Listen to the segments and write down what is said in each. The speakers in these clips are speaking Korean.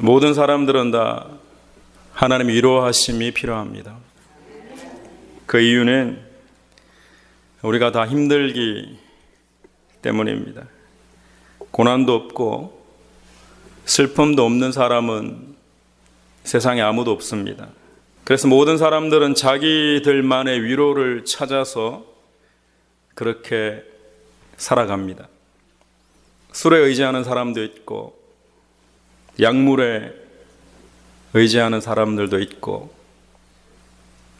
모든 사람들은 다 하나님의 위로하심이 필요합니다. 그 이유는 우리가 다 힘들기 때문입니다. 고난도 없고 슬픔도 없는 사람은 세상에 아무도 없습니다. 그래서 모든 사람들은 자기들만의 위로를 찾아서 그렇게 살아갑니다. 술에 의지하는 사람도 있고 약물에 의지하는 사람들도 있고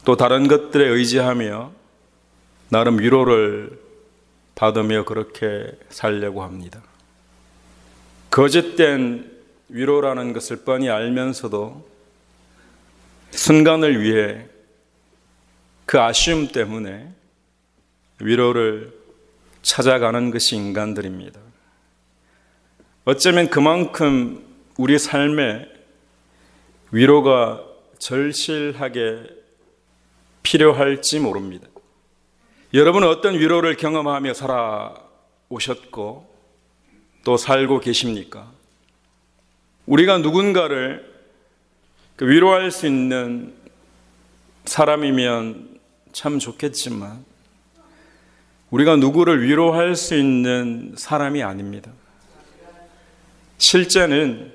또 다른 것들에 의지하며 나름 위로를 받으며 그렇게 살려고 합니다. 거짓된 위로라는 것을 뻔히 알면서도 순간을 위해 그 아쉬움 때문에 위로를 찾아가는 것이 인간들입니다. 어쩌면 그만큼 우리 삶에 위로가 절실하게 필요할지 모릅니다. 여러분은 어떤 위로를 경험하며 살아오셨고 또 살고 계십니까? 우리가 누군가를 위로할 수 있는 사람이면 참 좋겠지만 우리가 누구를 위로할 수 있는 사람이 아닙니다. 실제는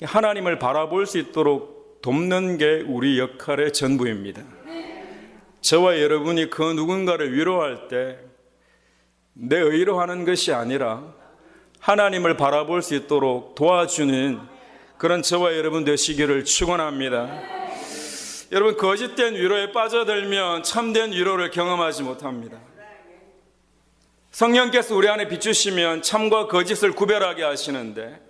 하나님을 바라볼 수 있도록 돕는 게 우리 역할의 전부입니다. 저와 여러분이 그 누군가를 위로할 때 내 의로 하는 것이 아니라 하나님을 바라볼 수 있도록 도와주는 그런 저와 여러분 되시기를 축원합니다. 여러분, 거짓된 위로에 빠져들면 참된 위로를 경험하지 못합니다. 성령께서 우리 안에 비추시면 참과 거짓을 구별하게 하시는데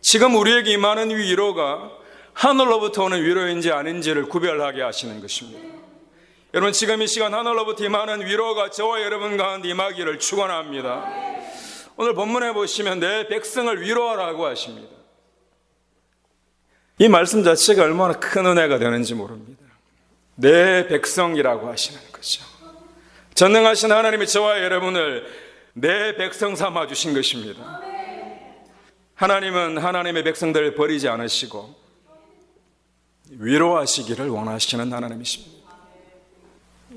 지금 우리에게 임하는 위로가 하늘로부터 오는 위로인지 아닌지를 구별하게 하시는 것입니다. 여러분, 지금 이 시간 하늘로부터 임하는 위로가 저와 여러분 가운데 임하기를 축원합니다. 오늘 본문에 보시면 내 백성을 위로하라고 하십니다. 이 말씀 자체가 얼마나 큰 은혜가 되는지 모릅니다. 내 백성이라고 하시는 거죠. 전능하신 하나님이 저와 여러분을 내 백성 삼아 주신 것입니다. 하나님은 하나님의 백성들을 버리지 않으시고 위로하시기를 원하시는 하나님이십니다.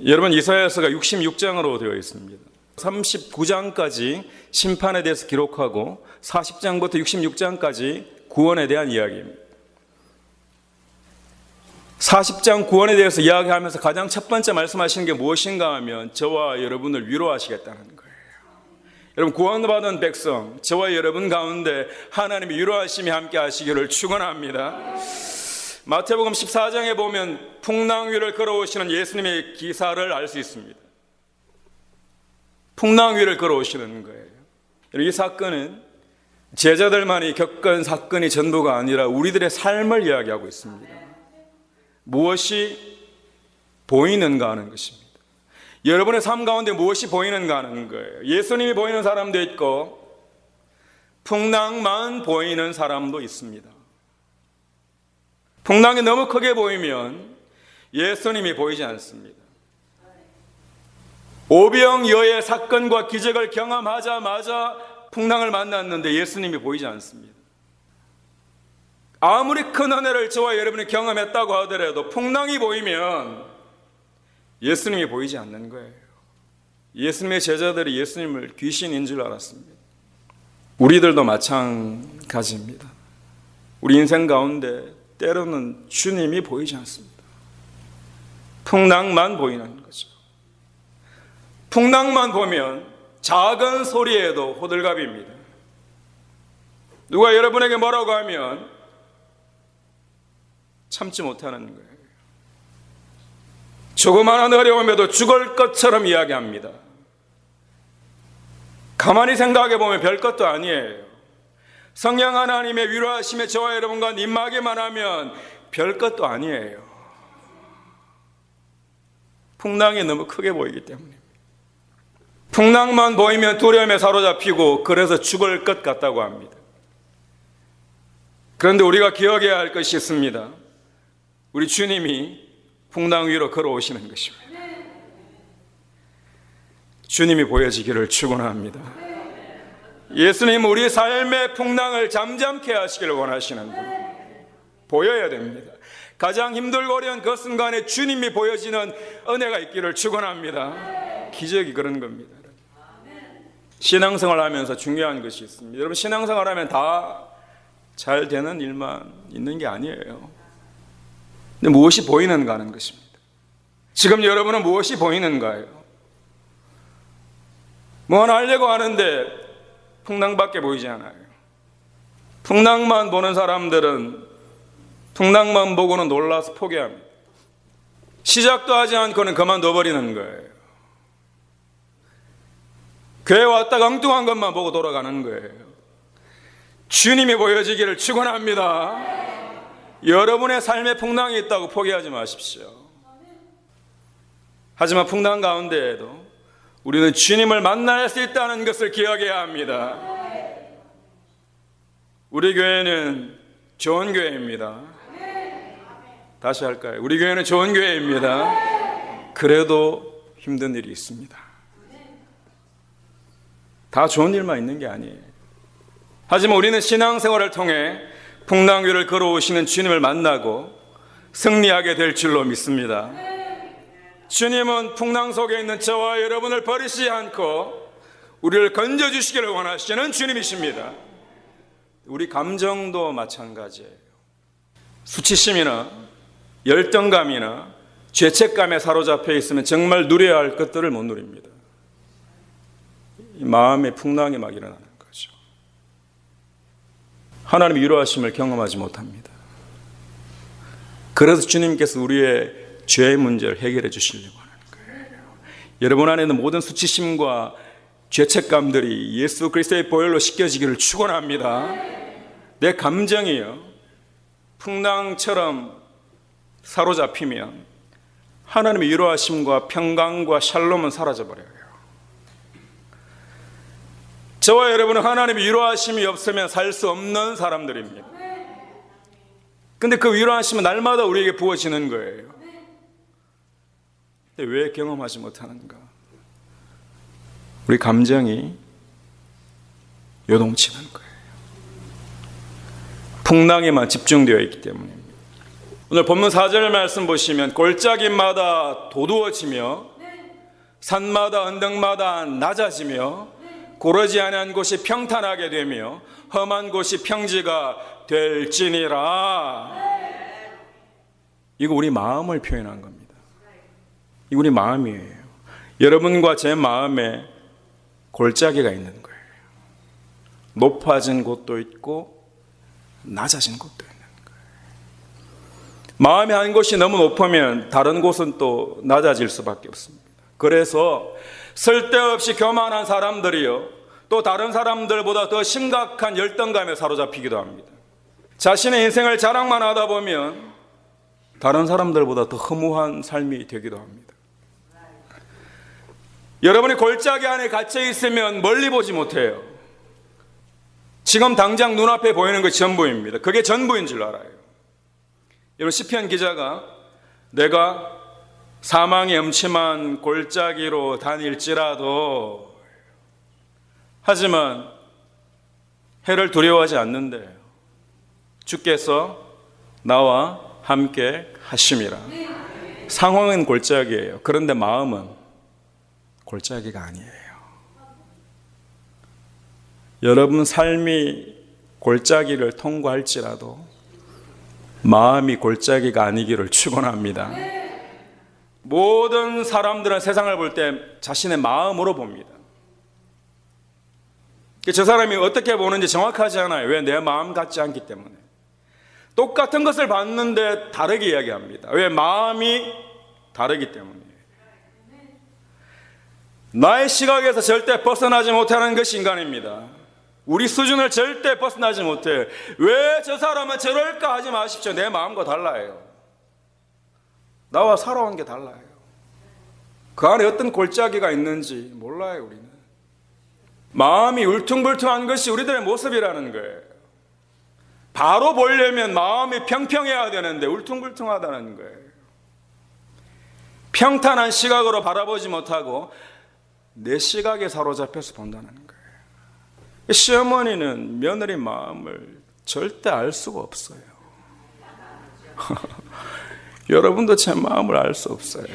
여러분, 이사야서가 66장으로 되어 있습니다. 39장까지 심판에 대해서 기록하고 40장부터 66장까지 구원에 대한 이야기입니다. 40장 구원에 대해서 이야기하면서 가장 첫 번째 말씀하시는 게 무엇인가 하면 저와 여러분을 위로하시겠다는 거예요. 여러분, 구원받은 백성, 저와 여러분 가운데 하나님이 위로하심이 함께 하시기를 축원합니다. 마태복음 14장에 보면 풍랑 위를 걸어오시는 예수님의 기사를 알 수 있습니다. 풍랑 위를 걸어오시는 거예요. 이 사건은 제자들만이 겪은 사건이 전부가 아니라 우리들의 삶을 이야기하고 있습니다. 무엇이 보이는가 하는 것입니다. 여러분의 삶 가운데 무엇이 보이는가 하는 거예요. 예수님이 보이는 사람도 있고 풍랑만 보이는 사람도 있습니다. 풍랑이 너무 크게 보이면 예수님이 보이지 않습니다. 오병이어의 사건과 기적을 경험하자마자 풍랑을 만났는데 예수님이 보이지 않습니다. 아무리 큰 은혜를 저와 여러분이 경험했다고 하더라도 풍랑이 보이면 예수님이 보이지 않는 거예요. 예수님의 제자들이 예수님을 귀신인 줄 알았습니다. 우리들도 마찬가지입니다. 우리 인생 가운데 때로는 주님이 보이지 않습니다. 풍랑만 보이는 거죠. 풍랑만 보면 작은 소리에도 호들갑입니다. 누가 여러분에게 뭐라고 하면 참지 못하는 거예요. 조그마한 어려움에도 죽을 것처럼 이야기합니다. 가만히 생각해 보면 별것도 아니에요. 성령 하나님의 위로하심에 저와 여러분과 임하기만 하면 별것도 아니에요. 풍랑이 너무 크게 보이기 때문입니다. 풍랑만 보이면 두려움에 사로잡히고 그래서 죽을 것 같다고 합니다. 그런데 우리가 기억해야 할 것이 있습니다. 우리 주님이 풍랑 위로 걸어오시는 것입니다. 주님이 보여지기를 축원합니다. 예수님 우리 삶의 풍랑을 잠잠케 하시기를 원하시는 분, 보여야 됩니다. 가장 힘들고 어려운 그 순간에 주님이 보여지는 은혜가 있기를 축원합니다. 기적이 그런 겁니다. 신앙생활 하면서 중요한 것이 있습니다. 여러분, 신앙생활 하면 다 잘 되는 일만 있는 게 아니에요. 근데 무엇이 보이는가 하는 것입니다. 지금 여러분은 무엇이 보이는가요? 뭐 하나 하려고 하는데 풍랑밖에 보이지 않아요. 풍랑만 보는 사람들은 풍랑만 보고는 놀라서 포기합니다. 시작도 하지 않고는 그만둬버리는 거예요. 교회 왔다가 엉뚱한 것만 보고 돌아가는 거예요. 주님이 보여지기를 축원합니다. 여러분의 삶에 풍랑이 있다고 포기하지 마십시오. 하지만 풍랑 가운데에도 우리는 주님을 만날 수 있다는 것을 기억해야 합니다. 우리 교회는 좋은 교회입니다. 다시 할까요? 우리 교회는 좋은 교회입니다. 그래도 힘든 일이 있습니다. 다 좋은 일만 있는 게 아니에요. 하지만 우리는 신앙생활을 통해 풍랑 위를 걸어오시는 주님을 만나고 승리하게 될 줄로 믿습니다. 주님은 풍랑 속에 있는 저와 여러분을 버리시지 않고 우리를 건져주시기를 원하시는 주님이십니다. 우리 감정도 마찬가지예요. 수치심이나 열등감이나 죄책감에 사로잡혀 있으면 정말 누려야 할 것들을 못 누립니다. 마음의 풍랑이 막 일어나는 거죠. 하나님의 위로하심을 경험하지 못합니다. 그래서 주님께서 우리의 죄의 문제를 해결해 주시려고 하는 거예요. 여러분 안에 있는 모든 수치심과 죄책감들이 예수 그리스도의 보혈로 씻겨지기를 축원합니다. 내 감정이요, 풍랑처럼 사로잡히면 하나님의 위로하심과 평강과 샬롬은 사라져버려요. 저와 여러분은 하나님의 위로하심이 없으면 살 수 없는 사람들입니다. 근데 그 위로하심은 날마다 우리에게 부어지는 거예요. 근데 왜 경험하지 못하는가? 우리 감정이 요동치는 거예요. 풍랑에만 집중되어 있기 때문입니다. 오늘 본문 4절 말씀 보시면 골짜기마다 도두어지며 산마다 언덕마다 낮아지며 고르지 아니한 곳이 평탄하게 되며 험한 곳이 평지가 될지니라. 이거 우리 마음을 표현한 겁니다. 이거 우리 마음이에요. 여러분과 제 마음에 골짜기가 있는 거예요. 높아진 곳도 있고 낮아진 곳도 있는 거예요. 마음의 한 곳이 너무 높으면 다른 곳은 또 낮아질 수밖에 없습니다. 그래서 쓸데없이 교만한 사람들이요, 또 다른 사람들보다 더 심각한 열등감에 사로잡히기도 합니다. 자신의 인생을 자랑만 하다 보면 다른 사람들보다 더 허무한 삶이 되기도 합니다. 여러분이 골짜기 안에 갇혀 있으면 멀리 보지 못해요. 지금 당장 눈앞에 보이는 것이 전부입니다. 그게 전부인 줄 알아요. 여러분, 시편 기자가 내가 사망의 음침한 골짜기로 다닐지라도, 하지만 해를 두려워하지 않는데 주께서 나와 함께 하심이라. 상황은 골짜기예요. 그런데 마음은 골짜기가 아니에요. 여러분 삶이 골짜기를 통과할지라도 마음이 골짜기가 아니기를 축원합니다. 모든 사람들은 세상을 볼 때 자신의 마음으로 봅니다. 저 사람이 어떻게 보는지 정확하지 않아요. 왜? 내 마음 같지 않기 때문에. 똑같은 것을 봤는데 다르게 이야기합니다. 왜? 마음이 다르기 때문이에요. 나의 시각에서 절대 벗어나지 못하는 것이 인간입니다. 우리 수준을 절대 벗어나지 못해요. 왜 저 사람은 저럴까 하지 마십시오. 내 마음과 달라요. 나와 살아온 게 달라요. 그 안에 어떤 골짜기가 있는지 몰라요. 우리는 마음이 울퉁불퉁한 것이 우리들의 모습이라는 거예요. 바로 보려면 마음이 평평해야 되는데 울퉁불퉁하다는 거예요. 평탄한 시각으로 바라보지 못하고 내 시각에 사로잡혀서 본다는 거예요. 시어머니는 며느리 마음을 절대 알 수가 없어요. 여러분도 제 마음을 알 수 없어요.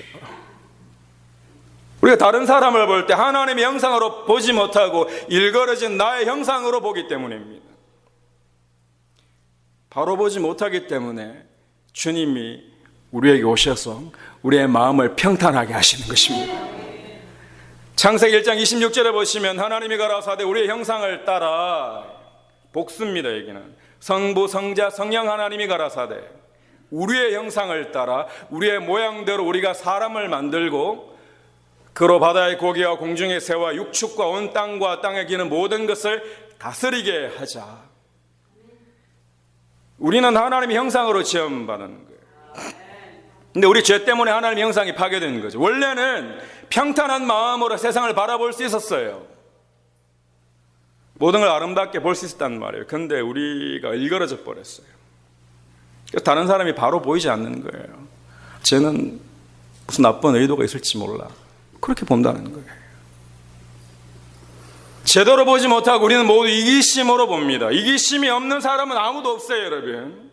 우리가 다른 사람을 볼 때 하나님의 형상으로 보지 못하고 일그러진 나의 형상으로 보기 때문입니다. 바로 보지 못하기 때문에 주님이 우리에게 오셔서 우리의 마음을 평탄하게 하시는 것입니다. 창세기 1장 26절에 보시면 하나님이 가라사대 우리의 형상을 따라, 복수입니다. 여기는 성부 성자 성령 하나님이 가라사대 우리의 형상을 따라 우리의 모양대로 우리가 사람을 만들고 그로 바다의 고기와 공중의 새와 육축과 온 땅과 땅에 기는 모든 것을 다스리게 하자. 우리는 하나님의 형상으로 지음받은 거예요. 근데 우리 죄 때문에 하나님의 형상이 파괴된 거죠. 원래는 평탄한 마음으로 세상을 바라볼 수 있었어요. 모든 걸 아름답게 볼 수 있었단 말이에요. 근데 우리가 일그러져 버렸어요. 다른 사람이 바로 보이지 않는 거예요. 쟤는 무슨 나쁜 의도가 있을지 몰라. 그렇게 본다는 거예요. 제대로 보지 못하고 우리는 모두 이기심으로 봅니다. 이기심이 없는 사람은 아무도 없어요, 여러분.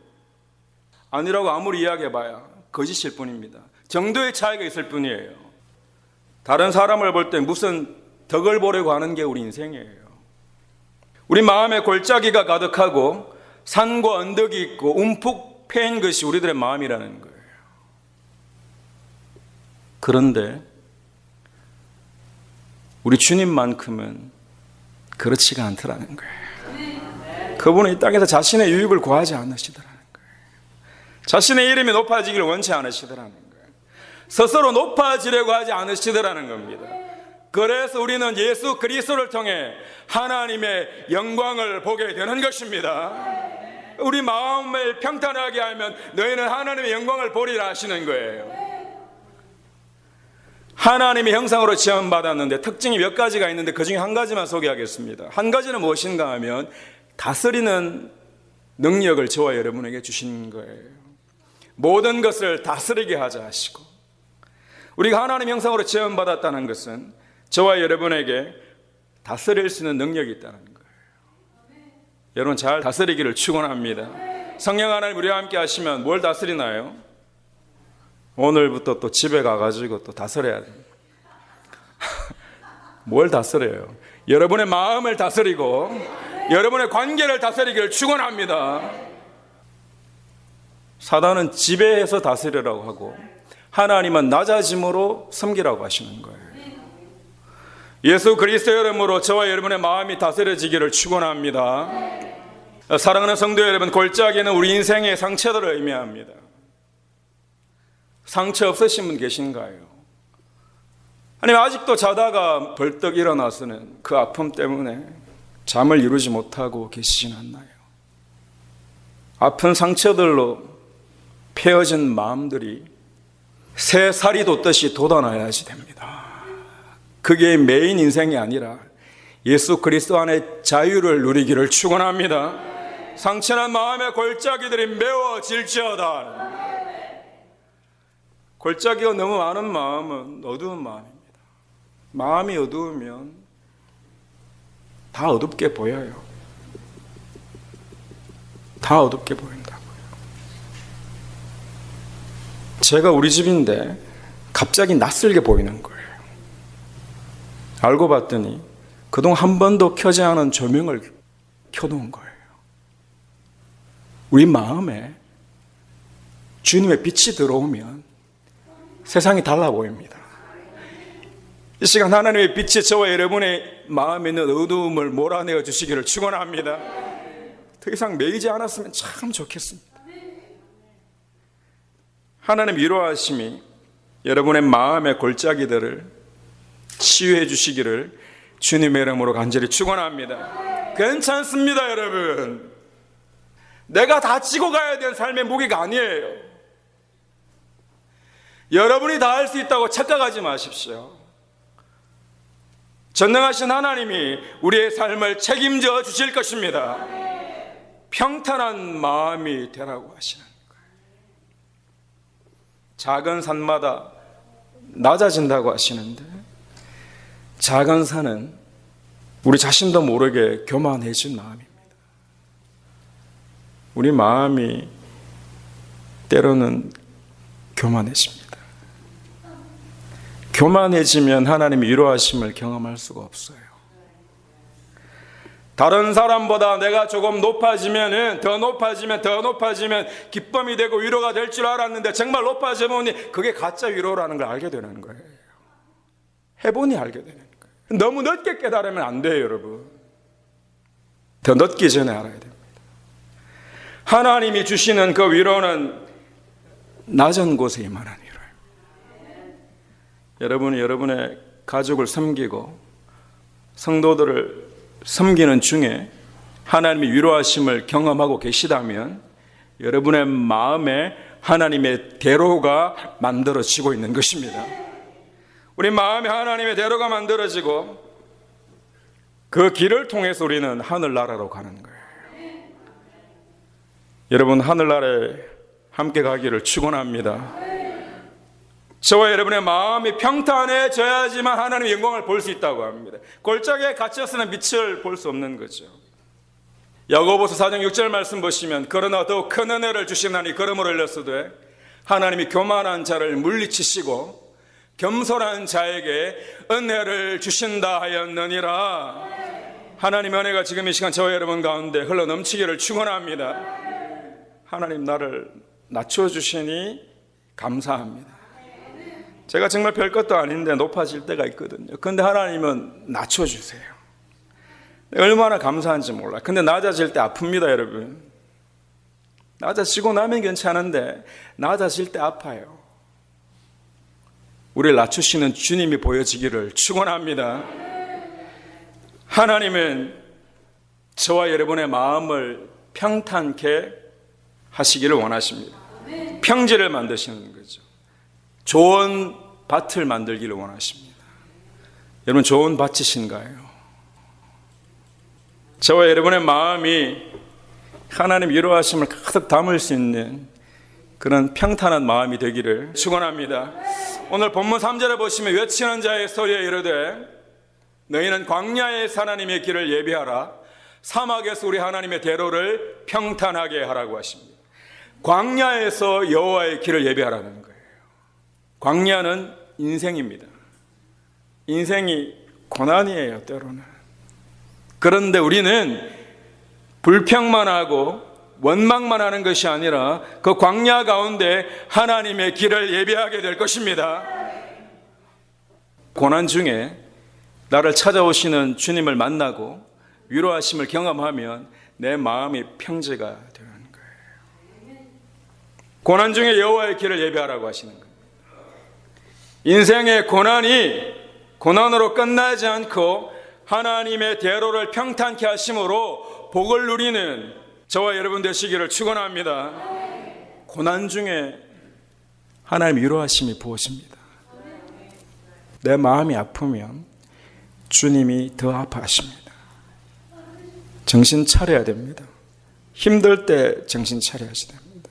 아니라고 아무리 이야기해봐야 거짓일 뿐입니다. 정도의 차이가 있을 뿐이에요. 다른 사람을 볼 때 무슨 덕을 보려고 하는 게 우리 인생이에요. 우리 마음에 골짜기가 가득하고 산과 언덕이 있고 움푹 패인 것이 우리들의 마음이라는 거예요. 그런데 우리 주님만큼은 그렇지가 않더라는 거예요. 그분은 이 땅에서 자신의 유익을 구하지 않으시더라는 거예요. 자신의 이름이 높아지기를 원치 않으시더라는 거예요. 스스로 높아지려고 하지 않으시더라는 겁니다. 그래서 우리는 예수 그리스도를 통해 하나님의 영광을 보게 되는 것입니다. 우리 마음을 평탄하게 하면 너희는 하나님의 영광을 보리라 하시는 거예요. 하나님의 형상으로 지음받았는데 특징이 몇 가지가 있는데 그 중에 한 가지만 소개하겠습니다. 한 가지는 무엇인가 하면 다스리는 능력을 저와 여러분에게 주신 거예요. 모든 것을 다스리게 하자 하시고, 우리가 하나님의 형상으로 지음받았다는 것은 저와 여러분에게 다스릴 수 있는 능력이 있다는 거예요. 여러분 잘 다스리기를 축원합니다. 성령 하나님 우리와 함께 하시면 뭘 다스리나요? 오늘부터 또 집에 가가지고 또 다스려야 됩니다. 뭘 다스려요? 여러분의 마음을 다스리고 여러분의 관계를 다스리기를 축원합니다. 사단은 지배해서 다스리라고 하고 하나님은 낮아짐으로 섬기라고 하시는 거예요. 예수 그리스도의 이름으로 저와 여러분의 마음이 다스려지기를 축원합니다. 사랑하는 성도 여러분, 골짜기는 우리 인생의 상처들을 의미합니다. 상처 없으신 분 계신가요? 아니면 아직도 자다가 벌떡 일어나서는 그 아픔 때문에 잠을 이루지 못하고 계시진 않나요? 아픈 상처들로 패어진 마음들이 새살이 돋듯이 돋아나야지 됩니다. 그게 메인 인생이 아니라 예수 그리스도 안에 자유를 누리기를 축원합니다. 상처난 마음의 골짜기들이 메워질지어다. 골짜기가 너무 많은 마음은 어두운 마음입니다. 마음이 어두우면 다 어둡게 보여요. 다 어둡게 보인다고요. 제가 우리 집인데 갑자기 낯설게 보이는 거예요. 알고 봤더니 그동안 한 번도 켜지 않은 조명을 켜놓은 거예요. 우리 마음에 주님의 빛이 들어오면 세상이 달라 보입니다. 이 시간 하나님의 빛이 저와 여러분의 마음에 있는 어두움을 몰아내어 주시기를 축원합니다. 더 이상 매이지 않았으면 참 좋겠습니다. 하나님 위로하심이 여러분의 마음의 골짜기들을 치유해 주시기를 주님의 이름으로 간절히 축원합니다. 괜찮습니다, 여러분. 내가 다 지고 가야 되는 삶의 무게가 아니에요. 여러분이 다 할 수 있다고 착각하지 마십시오. 전능하신 하나님이 우리의 삶을 책임져 주실 것입니다. 평탄한 마음이 되라고 하시는 거예요. 작은 산마다 낮아진다고 하시는데 작은 산은 우리 자신도 모르게 교만해진 마음입니다. 우리 마음이 때로는 교만해집니다. 교만해지면 하나님의 위로하심을 경험할 수가 없어요. 다른 사람보다 내가 조금 높아지면 기쁨이 되고 위로가 될 줄 알았는데 정말 높아져 보니 그게 가짜 위로라는 걸 알게 되는 거예요. 해보니 알게 되는 거예요. 너무 늦게 깨달으면 안 돼요, 여러분. 더 늦기 전에 알아야 됩니다. 하나님이 주시는 그 위로는 낮은 곳에 이만한 위로입니다. 여러분이 여러분의 가족을 섬기고 성도들을 섬기는 중에 하나님의 위로하심을 경험하고 계시다면 여러분의 마음에 하나님의 대로가 만들어지고 있는 것입니다. 우리 마음에 하나님의 대로가 만들어지고 그 길을 통해서 우리는 하늘나라로 가는 거예요. 여러분, 하늘나라에 함께 가기를 축원합니다. 저와 여러분의 마음이 평탄해져야지만 하나님의 영광을 볼 수 있다고 합니다. 골짜기에 갇혀서는 빛을 볼 수 없는 거죠. 야고보서 4장 6절 말씀 보시면 그러나 더욱 큰 은혜를 주시나니 걸음을 흘렸으되 하나님이 교만한 자를 물리치시고 겸손한 자에게 은혜를 주신다 하였느니라. 하나님의 은혜가 지금 이 시간 저와 여러분 가운데 흘러넘치기를 축원합니다. 하나님 나를 낮춰주시니 감사합니다. 제가 정말 별것도 아닌데 높아질 때가 있거든요. 근데 하나님은 낮춰주세요. 얼마나 감사한지 몰라요. 근데 낮아질 때 아픕니다, 여러분. 낮아지고 나면 괜찮은데 낮아질 때 아파요. 우리를 낮추시는 주님이 보여지기를 축원합니다. 하나님은 저와 여러분의 마음을 평탄케 하시기를 원하십니다. 평지를 만드시는 거죠. 좋은 밭을 만들기를 원하십니다. 여러분, 좋은 밭이신가요? 저와 여러분의 마음이 하나님 위로하심을 가득 담을 수 있는 그런 평탄한 마음이 되기를 축원합니다. 오늘 본문 3절에 보시면 외치는 자의 소리에 이르되 너희는 광야에서 하나님의 길을 예비하라. 사막에서 우리 하나님의 대로를 평탄하게 하라고 하십니다. 광야에서 여호와의 길을 예비하라는 거예요. 광야는 인생입니다. 인생이 고난이에요, 때로는. 그런데 우리는 불평만 하고 원망만 하는 것이 아니라 그 광야 가운데 하나님의 길을 예비하게 될 것입니다. 고난 중에 나를 찾아오시는 주님을 만나고 위로하심을 경험하면 내 마음이 평지가 되는 거예요. 고난 중에 여호와의 길을 예비하라고 하시는 거예요. 인생의 고난이 고난으로 끝나지 않고 하나님의 대로를 평탄케 하심으로 복을 누리는 저와 여러분 되시기를 축원합니다. 고난 중에 하나님의 위로하심이 부어집니다. 내 마음이 아프면 주님이 더 아파하십니다. 정신 차려야 됩니다. 힘들 때 정신 차려야 됩니다.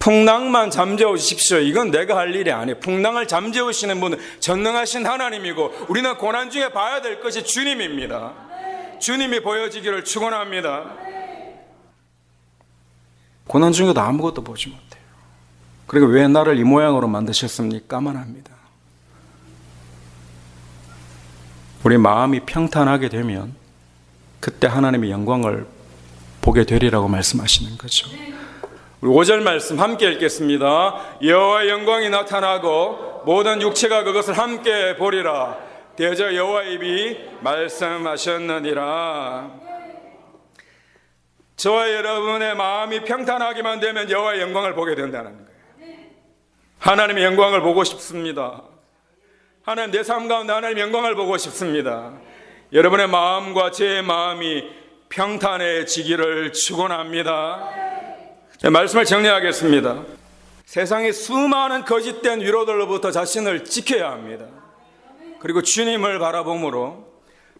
풍랑만 잠재우십시오. 이건 내가 할 일이 아니에요. 풍랑을 잠재우시는 분은 전능하신 하나님이고 우리는 고난 중에 봐야 될 것이 주님입니다. 주님이 보여지기를 축원합니다. 고난 중에도 아무것도 보지 못해요. 그리고 왜 나를 이 모양으로 만드셨습니까만 합니다. 우리 마음이 평탄하게 되면 그때 하나님의 영광을 보게 되리라고 말씀하시는 거죠. 우리 5절 말씀 함께 읽겠습니다. 여호와의 영광이 나타나고 모든 육체가 그것을 함께 보리라. 대저 여호와의 입이 말씀하셨느니라. 저와 여러분의 마음이 평탄하기만 되면 여호와의 영광을 보게 된다는 거예요. 하나님의 영광을 보고 싶습니다. 하나님, 내 삶 가운데 하나님의 영광을 보고 싶습니다. 여러분의 마음과 제 마음이 평탄해지기를 축원합니다. 말씀을 정리하겠습니다. 세상의 수많은 거짓된 위로들로부터 자신을 지켜야 합니다. 그리고 주님을 바라봄으로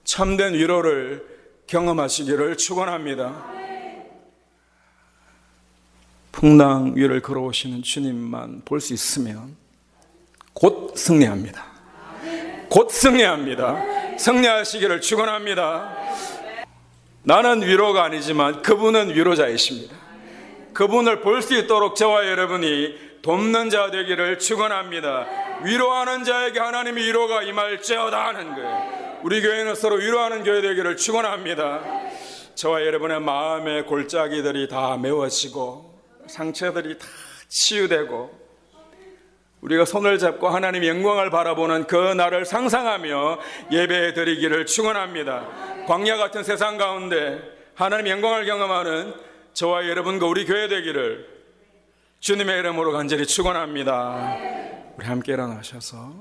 참된 위로를 경험하시기를 축원합니다. 풍랑 위를 걸어오시는 주님만 볼 수 있으면 곧 승리합니다. 곧 승리합니다. 승리하시기를 축원합니다. 나는 위로가 아니지만 그분은 위로자이십니다. 그분을 볼 수 있도록 저와 여러분이 돕는 자 되기를 축원합니다. 위로하는 자에게 하나님의 위로가 임할지어다 하는 거예요. 우리 교회는 서로 위로하는 교회 되기를 축원합니다. 저와 여러분의 마음의 골짜기들이 다 메워지고 상처들이 다 치유되고 우리가 손을 잡고 하나님의 영광을 바라보는 그 날을 상상하며 예배 드리기를 축원합니다. 광야 같은 세상 가운데 하나님의 영광을 경험하는 저와 여러분과 우리 교회 되기를 주님의 이름으로 간절히 축원합니다. 우리 함께 일어나셔서